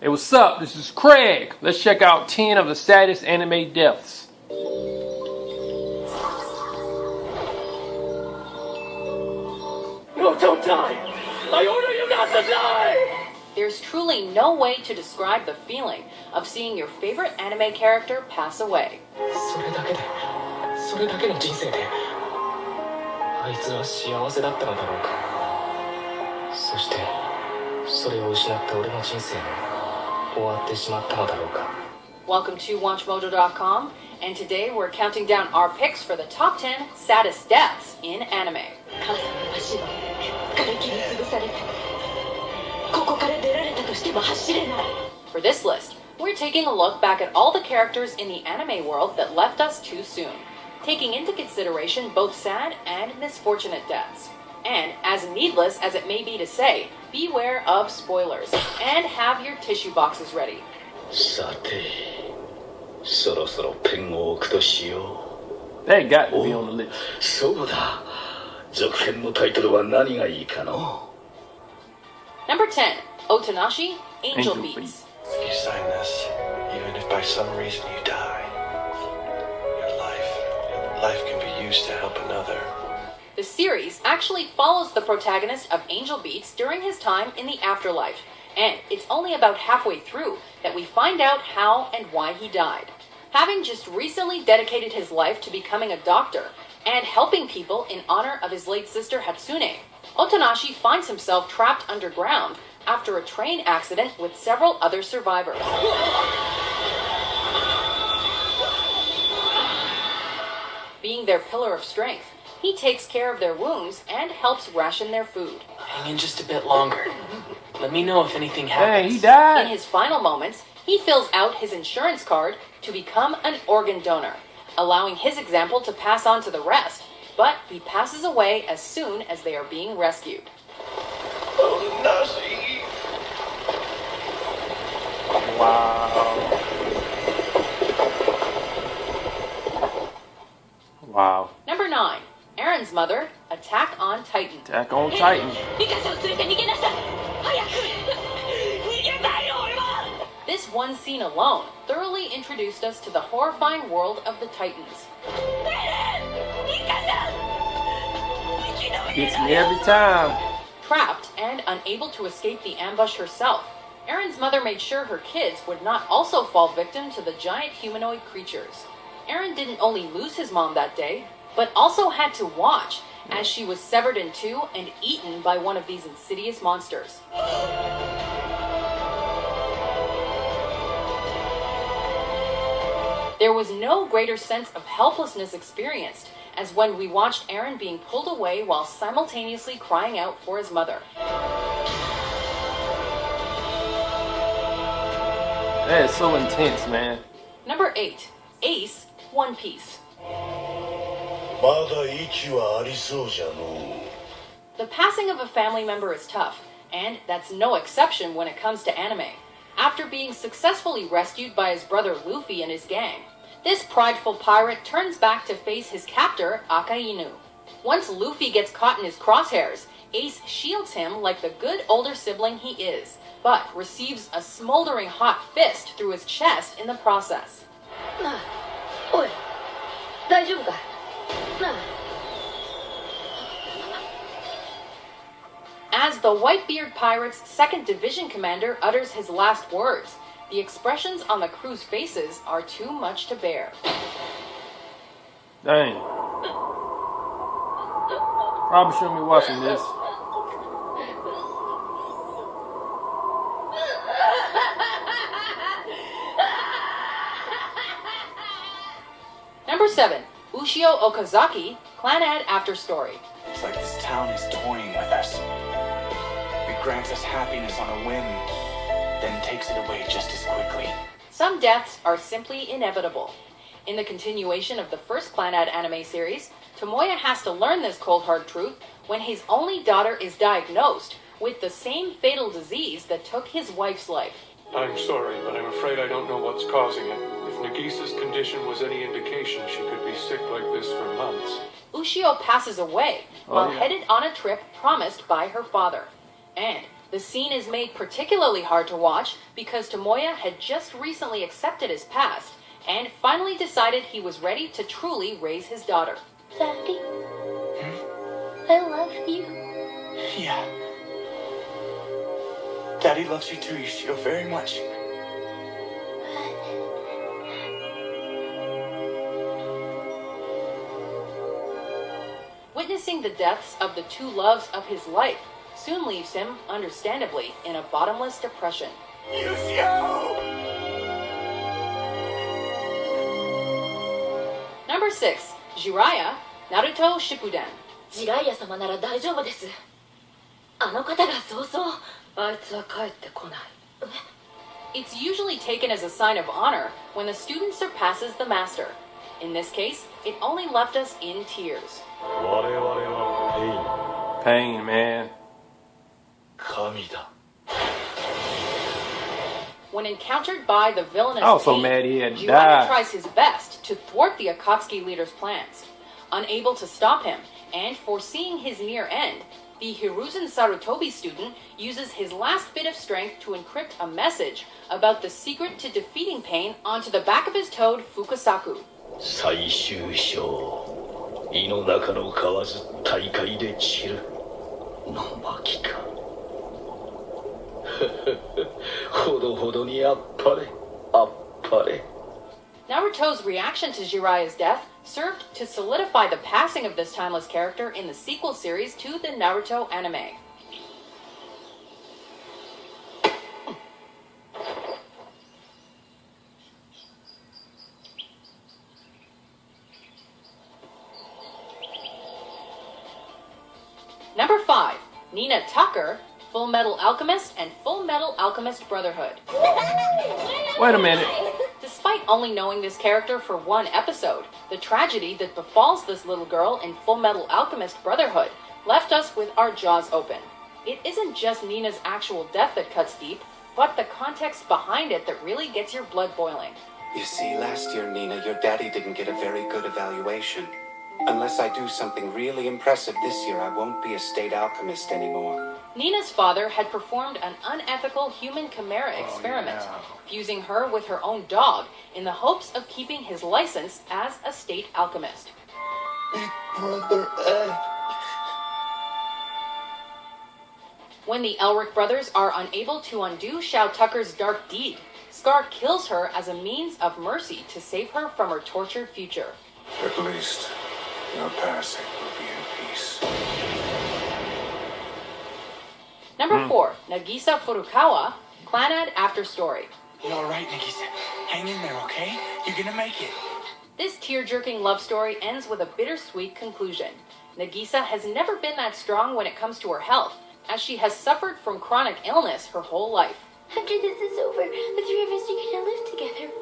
Hey, what's up? This is Craig. Let's check out 10 of the saddest anime deaths. No, don't die! I order you not to die! There's truly no way to describe the feeling of seeing your favorite anime character pass away. それだけの人生であいつは幸せだったのだろうか。そしてそれを失った俺の人生も終わってしまったのだろうか。 Welcome to WatchMojo.com, and today we're counting down our picks for the top 10 saddest deaths in anime. For this list, we're taking a look back at all the characters in the anime world that left us too soon, taking into consideration both sad and misfortunate deaths. And as needless as it may be to say, beware of spoilers, and have your tissue boxes ready. さて、そろそろペンを置くとしよう。 That got to be on the list. そうだ。続編のタイトルは何がいいかの？ Number 10, Otonashi, Angel Angel Beats. Beats. You sign this, even if by some reason you die. Your life can be used to help another. The series actually follows the protagonist of Angel Beats during his time in the afterlife, and it's only about halfway through that we find out how and why he died. Having just recently dedicated his life to becoming a doctor and helping people in honor of his late sister Hatsune, Otonashi finds himself trapped underground after a train accident with several other survivors. Being their pillar of strength, he takes care of their wounds and helps ration their food. Hang in just a bit longer. Let me know if anything Hey, happens. he died. In his final moments, he fills out his insurance card to become an organ donor, allowing his example to pass on to the rest, but he passes away as soon as they are being rescued. Otonashi! Wow. Wow. Number 9, Eren's mother, Attack on Titan. Attack on Titan. This one scene alone thoroughly introduced us to the horrifying world of the Titans. Gets me every time. Trapped and unable to escape the ambush herself, Eren's mother made sure her kids would not also fall victim to the giant humanoid creatures. Eren didn't only lose his mom that day, but also had to watch as she was severed in two and eaten by one of these insidious monsters. There was no greater sense of helplessness experienced as when we watched Eren being pulled away while simultaneously crying out for his mother. That is so intense, man. Number 8, Ace, One Piece. The passing of a family member is tough, and that's no exception when it comes to anime. After being successfully rescued by his brother Luffy and his gang, this prideful pirate turns back to face his captor, Akainu. Once Luffy gets caught in his crosshairs, Ace shields him like the good older sibling he is, but receives a smoldering hot fist through his chest in the process. As the Whitebeard Pirate's 2nd Division commander utters his last words, the expressions on the crew's faces are too much to bear. Dang. Probably shouldn't be watching this. Number 7, Ushio Okazaki, Clannad After Story. It's like this town is toying with us. It grants us happiness on a whim, then takes it away just as quickly. Some deaths are simply inevitable. In the continuation of the first Clannad anime series, Tomoya has to learn this cold hard truth when his only daughter is diagnosed with the same fatal disease that took his wife's life. I'm sorry, but I'm afraid I don't know what's causing it. If Nagisa's condition was any indication, she could be sick like this for months. Ushio passes away while headed on a trip promised by her father. And The scene is made particularly hard to watch because Tomoya had just recently accepted his past and finally decided he was ready to truly raise his daughter. Daddy, I love you. Yeah. Daddy loves you too, Ushio, very much. Witnessing the deaths of the two loves of his life soon leaves him, understandably, in a bottomless depression. Ushio! Number 6. Jiraiya, Naruto Shippuden. ジライア様なら大丈夫です。あの方がそうそう。あいつは帰ってこない。It's usually taken as a sign of honor when the student surpasses the master. In this case, it only left us in tears. Pain, man. 神だ。 When encountered by the villainous I was so Pain, mad he had Jiraiya died. tries his best to thwart the Akatsuki leader's plans. Unable to stop him, and foreseeing his near end, the Hiruzen Sarutobi student uses his last bit of strength to encrypt a message about the secret to defeating Pain onto the back of his toad Fukusaku. 最終章。胃の中の蛙大会で散る。の巻か。ほどほどにあっぱれ。あっぱれ。 Naruto's reaction to Jiraiya's death served to solidify the passing of this timeless character in the sequel series to the Naruto anime. Number 5. Nina Tucker, Full Metal Alchemist and Full Metal Alchemist Brotherhood. Wait a minute. Despite only knowing this character for one episode, the tragedy that befalls this little girl in Full Metal Alchemist Brotherhood left us with our jaws open. It isn't just Nina's actual death that cuts deep, but the context behind it that really gets your blood boiling. You see, last year, Nina, your daddy didn't get a very good evaluation. Unless I do something really impressive this year, I won't be a state alchemist anymore. Nina's father had performed an unethical human chimera experiment, fusing her with her own dog in the hopes of keeping his license as a state alchemist. Big brother Ed. When the Elric brothers are unable to undo Shao Tucker's dark deed, Scar kills her as a means of mercy to save her from her tortured future. At least, your passing will be in peace. Number 4. Nagisa Furukawa, Clannad After Story. You alright, Nagisa? Hang in there, okay? You're gonna make it. This tear-jerking love story ends with a bittersweet conclusion. Nagisa has never been that strong when it comes to her health, as she has suffered from chronic illness her whole life. After this is over, the three of us are gonna live together.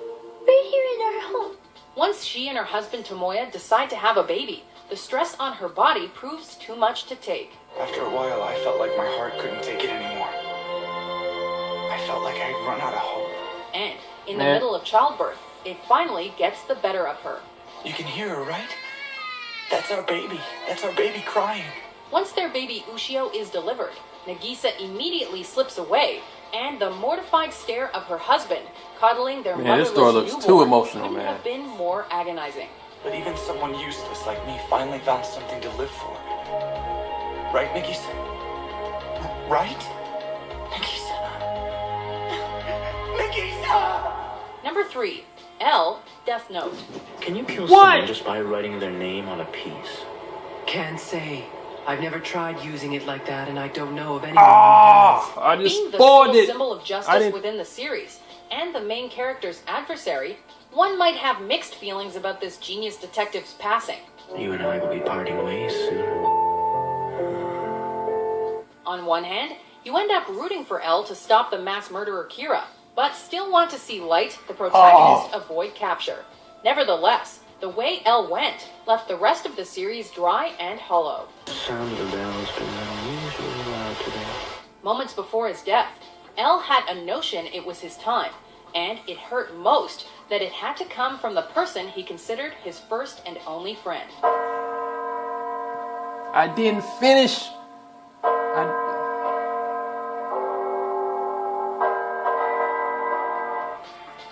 Right here in our home. Once she and her husband Tomoya decide to have a baby, the stress on her body proves too much to take. After a while, I felt like my heart couldn't take it anymore. I felt like I'd run out of hope. And, in the middle of childbirth, it finally gets the better of her. You can hear her, right? That's our baby. That's our baby crying. Once their baby Ushio is delivered, Nagisa immediately slips away, and the mortified stare of her husband, coddling their Man, this motherless story looks newborn, too emotional, couldn't man. have been more agonizing. But even someone useless like me finally found something to live for. Right, Nagisa? Right? Nagisa? Nagisa! Number 3. L. Death Note. Can you kill What? someone just by writing their name on a piece? Can't say. I've never tried using it like that, and I don't know of anyone who Ah, I just Being the spoiled sole it. symbol of I justice didn't- within the series, and the main character's adversary, one might have mixed feelings about this genius detective's passing. You and I will be parting ways soon. On one hand, you end up rooting for L to stop the mass murderer Kira, but still want to see Light, the protagonist, avoid capture. Nevertheless, the way L went left the rest of the series dry and hollow. Sound of the bell's been unusually loud today. Moments before his death, L had a notion it was his time, and it hurt most that it had to come from the person he considered his first and only friend. I didn't finish.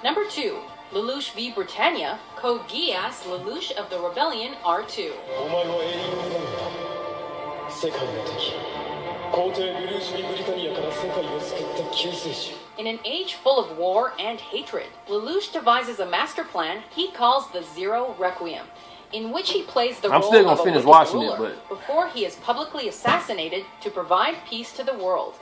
Number 2, Lelouch v. Britannia, Code Geass, Lelouch of the Rebellion R2. お前は英雄になるんだ。世界の敵、皇帝ルルーシュ・ブリタニアから世界を救った救世主。 In an age full of war and hatred, Lelouch devises a master plan he calls the Zero Requiem, in which he plays the I'm role still gonna of a finish wicked watching it, ruler but- before he is publicly assassinated to provide peace to the world.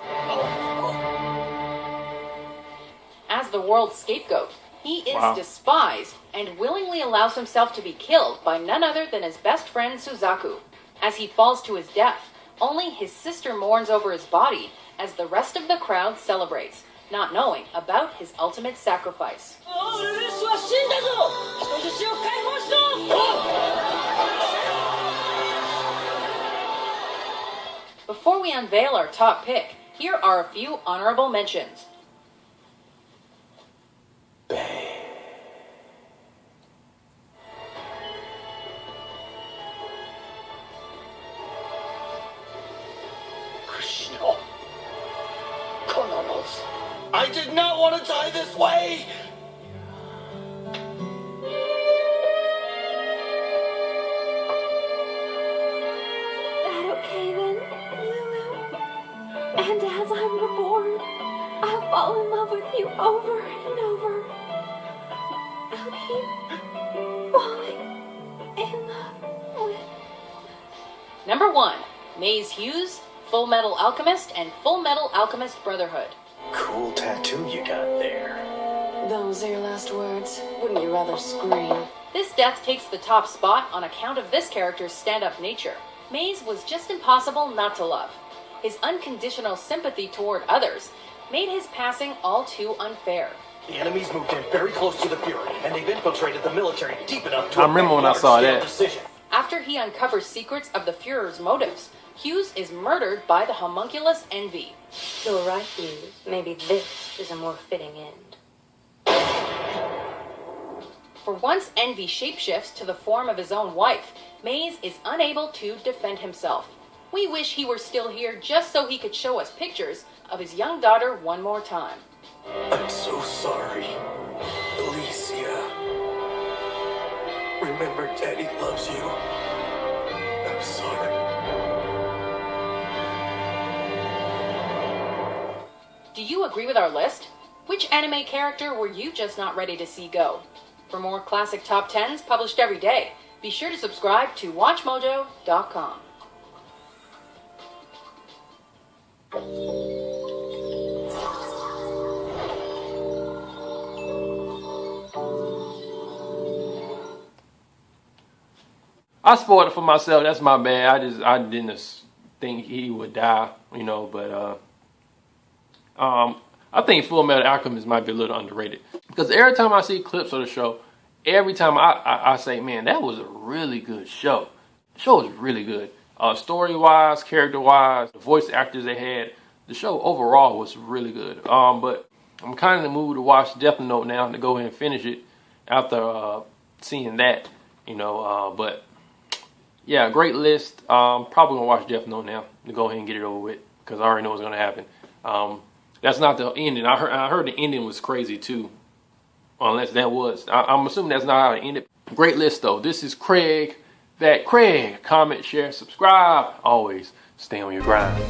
As the world's scapegoat, he is Wow. despised and willingly allows himself to be killed by none other than his best friend Suzaku. As he falls to his death, only his sister mourns over his body as the rest of the crowd celebrates, not knowing about his ultimate sacrifice. Before we unveil our top pick, here are a few honorable mentions. Kushina. I did not want to die this way! That okay then, Lulu? And as I'm reborn, I'll fall in love with you over and over. I'll keep falling in love with... Number 1, Maze Hughes, Full Metal Alchemist, and Full Metal Alchemist Brotherhood. Cool tattoo you got there. Those are your last words. Wouldn't you rather scream? This death takes the top spot on account of this character's stand-up nature. Maze was just impossible not to love. His unconditional sympathy toward others made his passing all too unfair. The enemies moved in very close to the Fury, and they've infiltrated the military deep enough to I remember when I saw that. decision. After he uncovers secrets of the Führer's motives, Hughes is murdered by the homunculus Envy. You're right, Hughes. Maybe this is a more fitting end. For once Envy shapeshifts to the form of his own wife, Maze is unable to defend himself. We wish he were still here just so he could show us pictures of his young daughter one more time. I'm so sorry, Alicia. Remember, Daddy loves you. I'm sorry. Do you agree with our list? Which anime character were you just not ready to see go? For more classic top 10s published every day, be sure to subscribe to WatchMojo.com. I spoiled it for myself. That's my bad. I didn't think he would die, you know. But I think Full Metal Alchemist might be a little underrated because every time I see clips of the show, every time I say, man, that was a really good show. The show was really good. Story-wise, character-wise, the voice actors they had, the show overall was really good. But I'm kind of in the mood to watch Death Note now to go ahead and finish it after seeing that, you know. But yeah, great list. Probably gonna watch Death Note now to go ahead and get it over with because I already know what's gonna happen. That's not the ending. I heard the ending was crazy too. Unless that was. I'm assuming that's not how it ended. Great list though. This is Craig. Comment, share, subscribe. Always stay on your grind.